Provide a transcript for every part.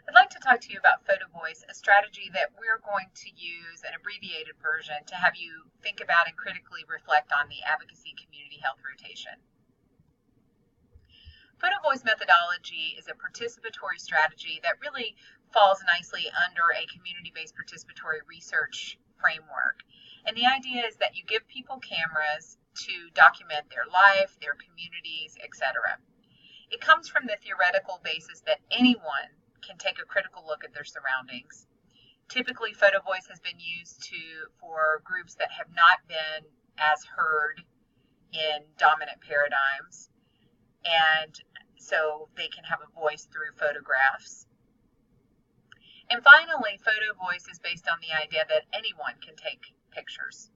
I'd like to talk to you about Photovoice, a strategy that we're going to use, an abbreviated version, to have you think about and critically reflect on the advocacy community health rotation. Photovoice methodology is a participatory strategy that really falls nicely under a community-based participatory research framework. And the idea is that you give people cameras to document their life, their communities, etc. It comes from the theoretical basis that anyone can take a critical look at their surroundings. Typically, Photovoice has been used for groups that have not been as heard in dominant paradigms, and so they can have a voice through photographs. And finally, Photovoice is based on the idea that anyone can take pictures.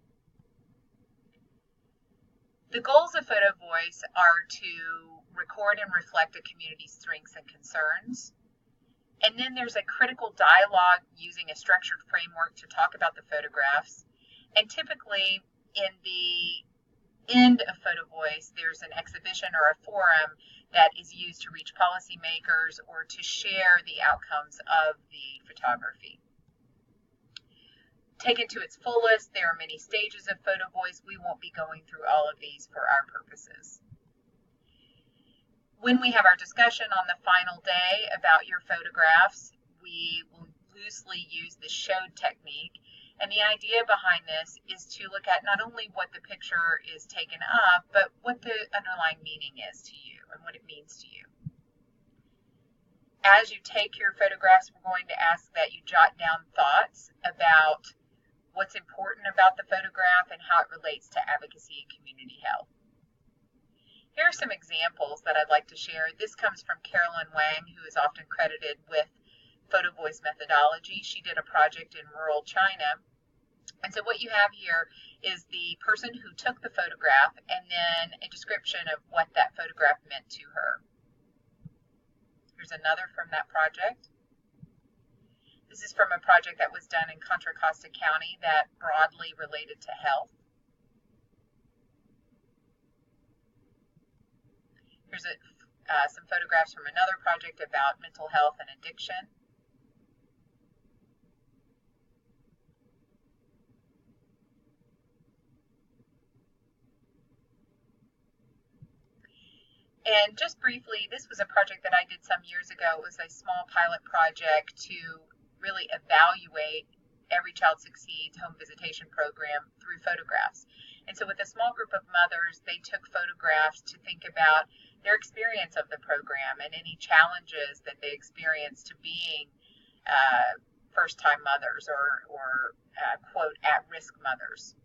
The goals of Photovoice are to record and reflect a community's strengths and concerns. And then there's a critical dialogue using a structured framework to talk about the photographs. And typically in the end of Photovoice, there's an exhibition or a forum that is used to reach policymakers or to share the outcomes of the photography. Taken to its fullest, there are many stages of Photovoice. We won't be going through all of these for our purposes. When we have our discussion on the final day about your photographs, we will loosely use the showed technique. And the idea behind this is to look at not only what the picture is taken up, but what the underlying meaning is to you and what it means to you. As you take your photographs, we're going to ask that you jot down thoughts about what's important about the photograph and how it relates to advocacy and community health. Here are some examples that I'd like to share. This comes from Carolyn Wang, who is often credited with Photovoice methodology. She did a project in rural China. And so what you have here is the person who took the photograph and then a description of what that photograph meant to her. Here's another from that project. This is from a project that was done in Contra Costa County that broadly related to health. Here's some photographs from another project about mental health and addiction. And just briefly, this was a project that I did some years ago. It was a small pilot project to really evaluate Every Child Succeeds home visitation program through photographs. And so with a small group of mothers, they took photographs to think about their experience of the program and any challenges that they experienced to being first-time mothers or quote, at-risk mothers.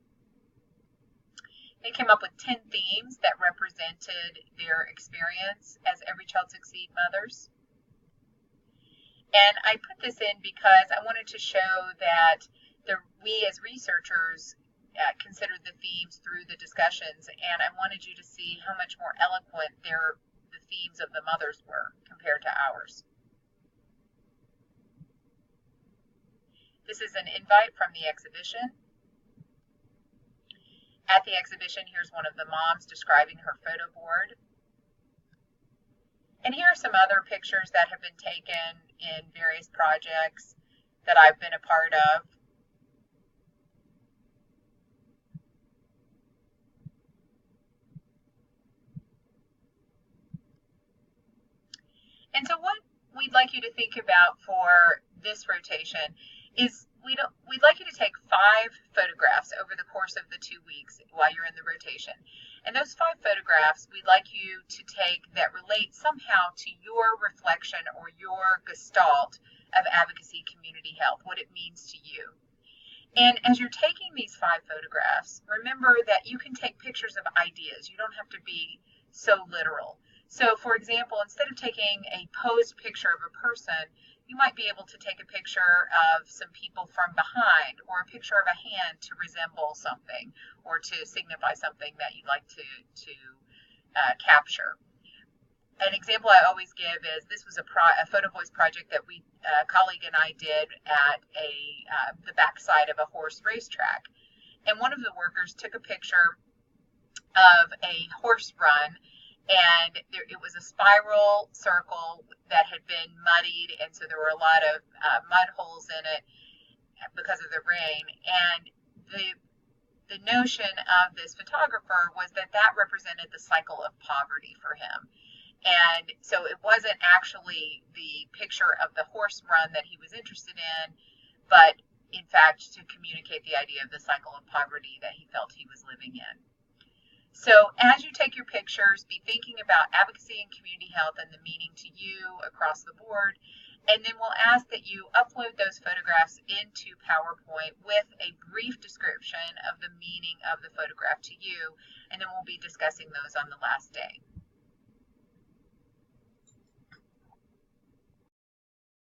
They came up with 10 themes that represented their experience as Every Child Succeed mothers. And I put this in because I wanted to show that we as researchers considered the themes through the discussions, and I wanted you to see how much more eloquent the themes of the mothers were compared to ours. This is an invite from the exhibition. At the exhibition, here's one of the moms describing her photo board. And here are some other pictures that have been taken in various projects that I've been a part of. And so what we'd like you to think about for this rotation is we'd like you to take 5 photographs over the course of the 2 weeks while you're in the rotation. And those 5 photographs we'd like you to take that relate somehow to your reflection or your gestalt of advocacy community health, what it means to you. And as you're taking these 5 photographs, remember that you can take pictures of ideas. You don't have to be so literal. So for example, instead of taking a posed picture of a person, you might be able to take a picture of some people from behind, or a picture of a hand to resemble something or to signify something that you'd like to capture. An example I always give is this was a Photovoice project that a colleague and I did at the backside of a horse racetrack. And one of the workers took a picture of a horse run, it was a spiral circle that had been muddied, and so there were a lot of mud holes in it because of the rain. And the notion of this photographer was that that represented the cycle of poverty for him. And so it wasn't actually the picture of the horse run that he was interested in, but in fact to communicate the idea of the cycle of poverty that he felt he was living in. So as you take your pictures, be thinking about advocacy and community health and the meaning to you across the board. And then we'll ask that you upload those photographs into PowerPoint with a brief description of the meaning of the photograph to you. And then we'll be discussing those on the last day.